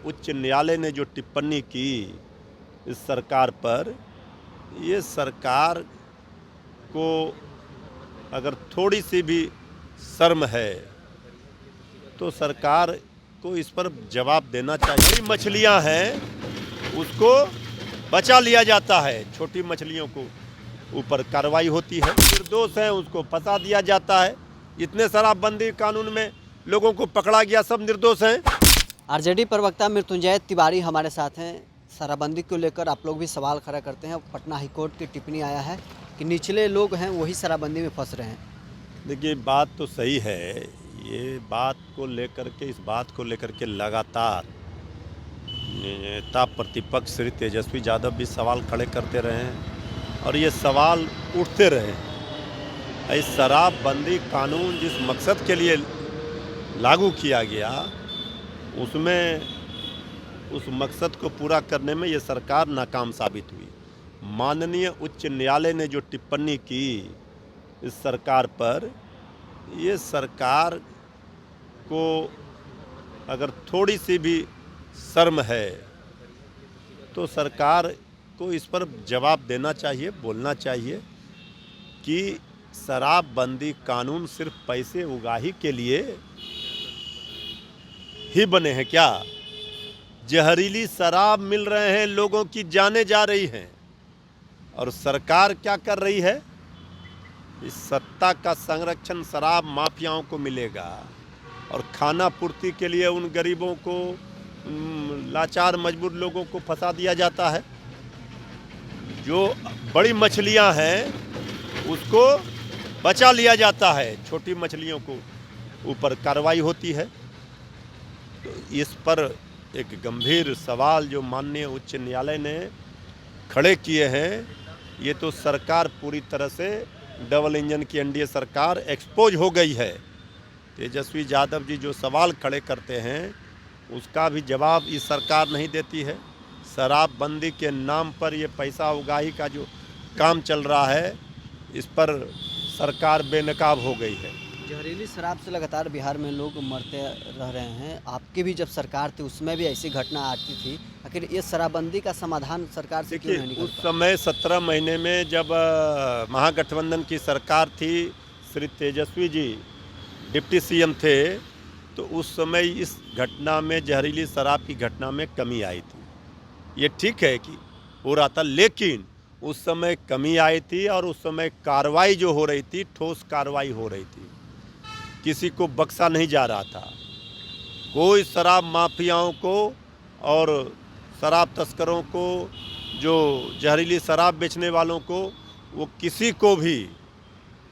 उच्च न्यायालय ने जो टिप्पणी की इस सरकार पर, ये सरकार को अगर थोड़ी सी भी शर्म है तो सरकार को इस पर जवाब देना चाहिए। बड़ी मछलियां हैं उसको बचा लिया जाता है, छोटी मछलियों को ऊपर कार्रवाई होती है। निर्दोष है उसको फंसा दिया जाता है। इतने शराबबंदी कानून में लोगों को पकड़ा गया, सब निर्दोष हैं। आरजेडी प्रवक्ता मृत्युंजय तिवारी हमारे साथ हैं। शराबबंदी को लेकर आप लोग भी सवाल खड़ा करते हैं। पटना हाईकोर्ट की टिप्पणी आया है कि निचले लोग हैं वही शराबबंदी में फंस रहे हैं। देखिए बात तो सही है, ये बात को लेकर के लगातार नेता प्रतिपक्ष श्री तेजस्वी यादव भी सवाल खड़े करते रहे हैं और ये सवाल उठते रहे हैं। इस शराबबंदी कानून जिस मकसद के लिए लागू किया गया उस मकसद को पूरा करने में ये सरकार नाकाम साबित हुई। माननीय उच्च न्यायालय ने जो टिप्पणी की इस सरकार पर, ये सरकार को अगर थोड़ी सी भी शर्म है तो सरकार को इस पर जवाब देना चाहिए, बोलना चाहिए कि शराबबंदी कानून सिर्फ पैसे उगाही के लिए ही बने हैं क्या? जहरीली शराब मिल रहे हैं, लोगों की जानें जा रही हैं और सरकार क्या कर रही है? इस सत्ता का संरक्षण शराब माफियाओं को मिलेगा और खाना पूर्ति के लिए उन गरीबों को, लाचार मजबूर लोगों को फंसा दिया जाता है। जो बड़ी मछलियां हैं उसको बचा लिया जाता है, छोटी मछलियों को ऊपर कार्रवाई होती है। तो इस पर एक गंभीर सवाल जो माननीय उच्च न्यायालय ने खड़े किए हैं, ये तो सरकार पूरी तरह से डबल इंजन की एनडीए सरकार एक्सपोज हो गई है। तेजस्वी यादव जी जो सवाल खड़े करते हैं उसका भी जवाब इस सरकार नहीं देती है। शराबबंदी के नाम पर ये पैसा उगाही का जो काम चल रहा है, इस पर सरकार बेनकाब हो गई है। जहरीली शराब से लगातार बिहार में लोग मरते रह रहे हैं। आपकी भी जब सरकार थी उसमें भी ऐसी घटना आती थी। आखिर ये शराबबंदी का समाधान सरकार से क्यों नहीं निकल उस समय 17 महीने में जब महागठबंधन की सरकार थी, श्री तेजस्वी जी डिप्टी सीएम थे, तो उस समय इस घटना में, जहरीली शराब की घटना में कमी आई थी। ये ठीक है कि हो रहा था, लेकिन उस समय कमी आई थी और उस समय कार्रवाई जो हो रही थी, ठोस कार्रवाई हो रही थी, किसी को बख्शा नहीं जा रहा था। कोई शराब माफियाओं को और शराब तस्करों को, जो जहरीली शराब बेचने वालों को, वो किसी को भी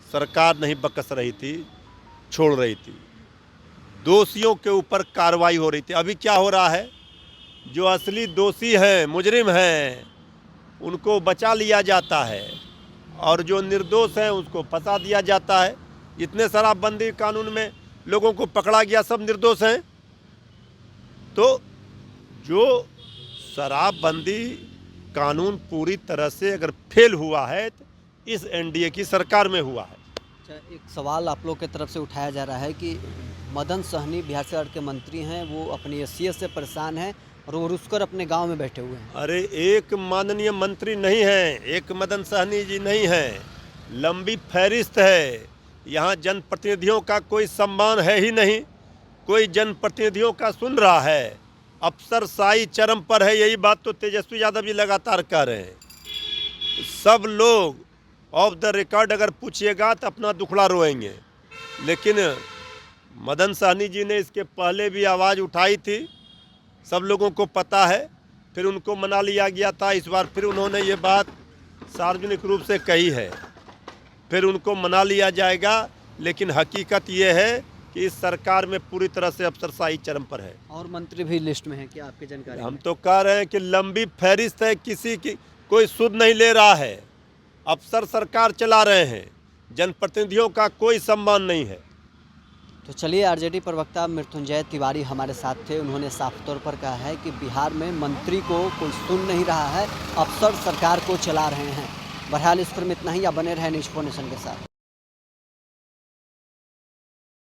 सरकार नहीं बख्श रही थी, छोड़ रही थी। दोषियों के ऊपर कार्रवाई हो रही थी। अभी क्या हो रहा है? जो असली दोषी हैं, मुजरिम हैं, उनको बचा लिया जाता है और जो निर्दोष हैं उसको फंसा दिया जाता है। इतने शराबबंदी कानून में लोगों को पकड़ा गया, सब निर्दोष हैं। तो जो शराबबंदी कानून पूरी तरह से अगर फेल हुआ है तो इस एनडीए की सरकार में हुआ है। अच्छा, एक सवाल आप लोग की तरफ से उठाया जा रहा है कि मदन सहनी बिहार सरकार के मंत्री हैं, वो अपनी हैसियत से परेशान हैं और वो रुसकर अपने गांव में बैठे हुए हैं। अरे एक माननीय मंत्री नहीं है, एक मदन सहनी जी नहीं है, लंबी फहरिस्त है। यहाँ जनप्रतिनिधियों का कोई सम्मान है ही नहीं, कोई जनप्रतिनिधियों का सुन रहा है। अफसरशाही चरम पर है, यही बात तो तेजस्वी यादव जी लगातार कह रहे हैं। सब लोग ऑफ द रिकॉर्ड अगर पूछिएगा तो अपना दुखड़ा रोएंगे, लेकिन मदन सहनी जी ने इसके पहले भी आवाज़ उठाई थी, सब लोगों को पता है। फिर उनको मना लिया गया था, इस बार फिर उन्होंने ये बात सार्वजनिक रूप से कही है, फिर उनको मना लिया जाएगा। लेकिन हकीकत ये है कि इस सरकार में पूरी तरह से अफसरशाही चरम पर है। और मंत्री भी लिस्ट में हैं क्या आपकी जानकारी? हम तो कह रहे हैं कि लंबी फहरिस्त है, किसी की कोई सुध नहीं ले रहा है। अफसर सरकार चला रहे हैं, जनप्रतिनिधियों का कोई सम्मान नहीं है। तो चलिए, आरजेडी प्रवक्ता मृत्युंजय तिवारी हमारे साथ थे। उन्होंने साफ तौर पर कहा है कि बिहार में मंत्री को कोई सुन नहीं रहा है, अफसर सरकार को चला रहे हैं। बहरहाल इस पर इतना ही। या बने रहे न्यूज़ 4 नेशन के साथ।